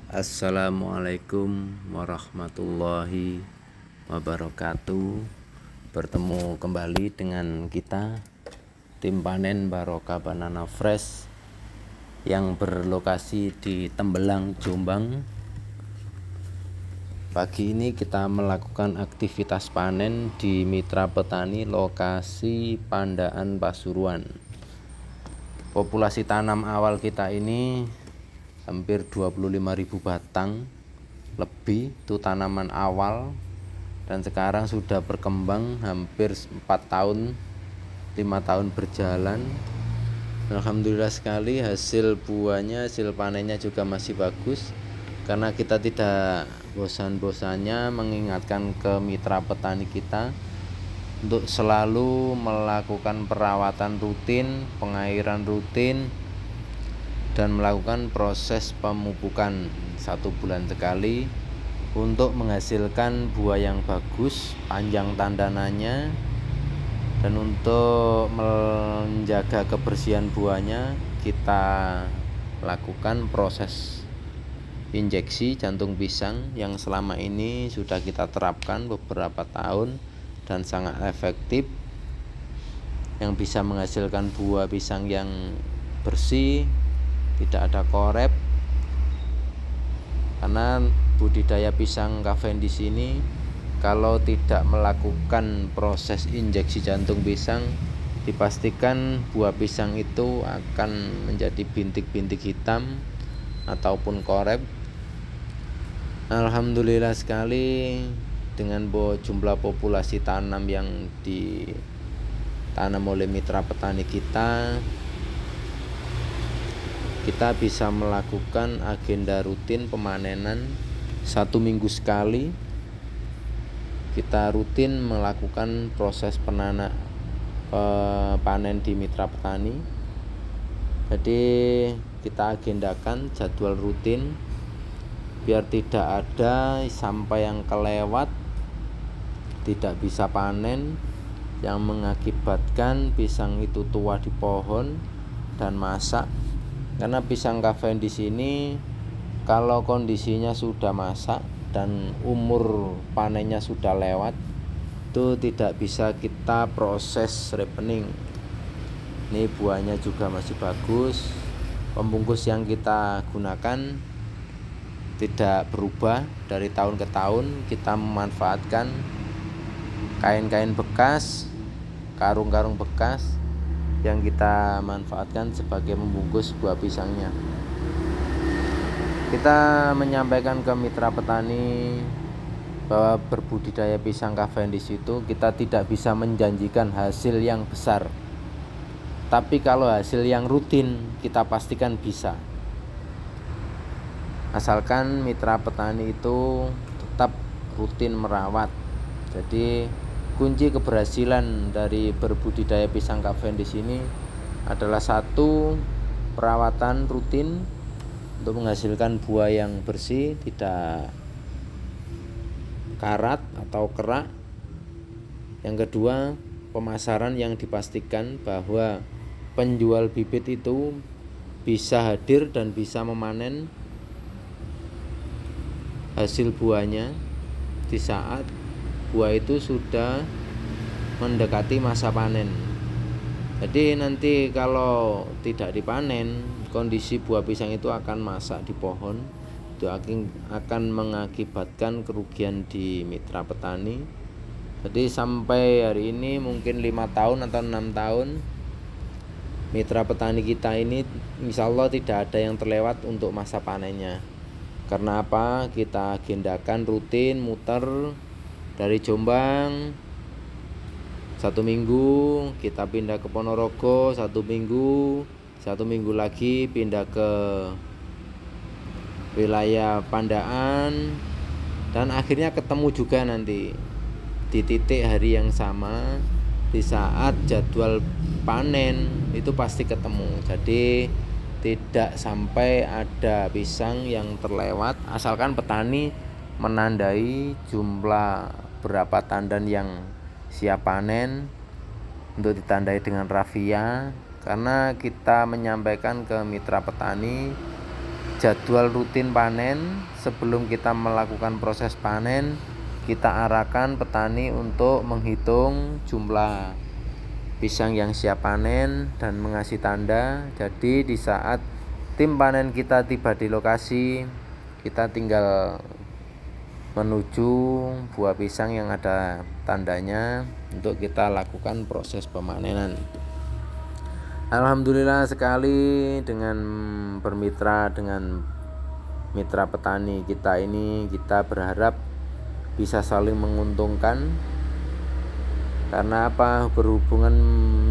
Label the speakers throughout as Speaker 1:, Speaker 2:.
Speaker 1: Assalamualaikum warahmatullahi wabarakatuh. Bertemu kembali dengan kita, tim panen Barokah Banana Fresh yang berlokasi di Tembelang, Jombang. Pagi ini kita melakukan aktivitas panen di Mitra Petani lokasi Pandaan, Pasuruan. Populasi tanam awal kita ini hampir 25.000 batang lebih, itu tanaman awal, dan sekarang sudah berkembang hampir 4 tahun 5 tahun berjalan. Alhamdulillah sekali, hasil buahnya, hasil panennya juga masih bagus, karena kita tidak bosan-bosannya mengingatkan ke mitra petani kita untuk selalu melakukan perawatan rutin, pengairan rutin, dan melakukan proses pemupukan 1 bulan sekali untuk menghasilkan buah yang bagus, panjang tandanannya, dan untuk menjaga kebersihan buahnya kita lakukan proses injeksi jantung pisang yang selama ini sudah kita terapkan beberapa tahun dan sangat efektif, yang bisa menghasilkan buah pisang yang bersih, tidak ada korep. Karena budidaya pisang Cavendish ini kalau tidak melakukan proses injeksi jantung pisang, dipastikan buah pisang itu akan menjadi bintik-bintik hitam ataupun korep. Alhamdulillah sekali, dengan jumlah populasi tanam yang ditanam oleh mitra petani kita bisa melakukan agenda rutin pemanenan 1 minggu sekali. Kita rutin melakukan proses panen di mitra petani. Jadi kita agendakan jadwal rutin biar tidak ada sampai yang kelewat, tidak bisa panen, yang mengakibatkan pisang itu tua di pohon dan masak. Karena pisang Cavendish ini kalau kondisinya sudah masak dan umur panennya sudah lewat, itu tidak bisa kita proses ripening. Ini buahnya juga masih bagus. Pembungkus yang kita gunakan tidak berubah dari tahun ke tahun. Kita memanfaatkan kain-kain bekas, karung-karung bekas yang kita manfaatkan sebagai membungkus buah pisangnya. Kita menyampaikan ke mitra petani bahwa berbudidaya pisang Cavendish itu kita tidak bisa menjanjikan hasil yang besar, tapi kalau hasil yang rutin kita pastikan bisa, asalkan mitra petani itu tetap rutin merawat. Jadi kunci keberhasilan dari berbudidaya pisang Cavendish ini adalah 1, perawatan rutin untuk menghasilkan buah yang bersih, tidak karat atau kerak. Yang kedua, pemasaran yang dipastikan bahwa penjual bibit itu bisa hadir dan bisa memanen hasil buahnya di saat buah itu sudah mendekati masa panen. Jadi nanti kalau tidak dipanen, kondisi buah pisang itu akan masak di pohon. Itu akan mengakibatkan kerugian di mitra petani. Jadi sampai hari ini mungkin 5 tahun atau 6 tahun mitra petani kita ini insya Allah tidak ada yang terlewat untuk masa panennya. Karena apa? Kita agendakan rutin muter dari Jombang 1 minggu, kita pindah ke Ponorogo 1 minggu, 1 minggu lagi pindah ke wilayah Pandaan, dan akhirnya ketemu juga nanti di titik hari yang sama di saat jadwal panen itu pasti ketemu. Jadi tidak sampai ada pisang yang terlewat, asalkan petani menandai jumlah berapa tandan yang siap panen untuk ditandai dengan rafia. Karena kita menyampaikan ke mitra petani jadwal rutin panen. Sebelum kita melakukan proses panen, kita arahkan petani untuk menghitung jumlah pisang yang siap panen dan mengasih tanda. Jadi di saat tim panen kita tiba di lokasi, kita tinggal menuju buah pisang yang ada tandanya untuk kita lakukan proses pemanenan. Alhamdulillah sekali dengan bermitra dengan mitra petani kita ini. Kita berharap bisa saling menguntungkan. Karena apa? Berhubungan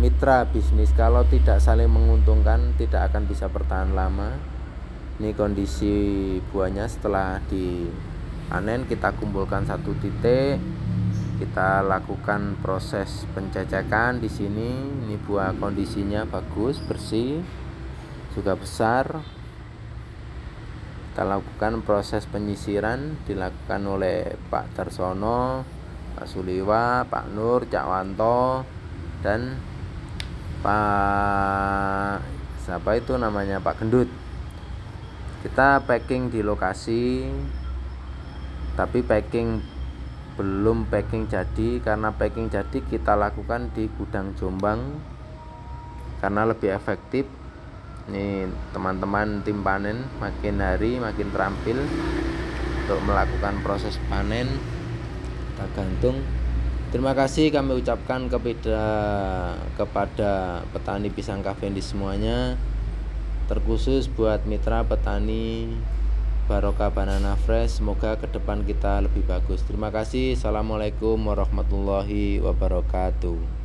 Speaker 1: mitra bisnis, kalau tidak saling menguntungkan tidak akan bisa bertahan lama. Ini kondisi buahnya setelah dipanen, kita kumpulkan satu titik, kita lakukan proses pencecakan di sini. Ini buah kondisinya bagus, bersih, juga besar. Kita lakukan proses penyisiran, dilakukan oleh Pak Darsono, Pak Suliwa, Pak Nur, Cak Wanto, dan Pak Pak Gendut. Kita packing di lokasi, tapi belum packing jadi. Karena packing jadi kita lakukan di gudang Jombang karena lebih efektif. Ini teman-teman tim panen makin hari makin terampil untuk melakukan proses panen. Kita gantung. Terima kasih kami ucapkan kepada petani pisang Cavendish semuanya, terkhusus buat mitra petani Barokah Banana Fresh. Semoga ke depan kita lebih bagus. Terima kasih. Assalamualaikum warahmatullahi wabarakatuh.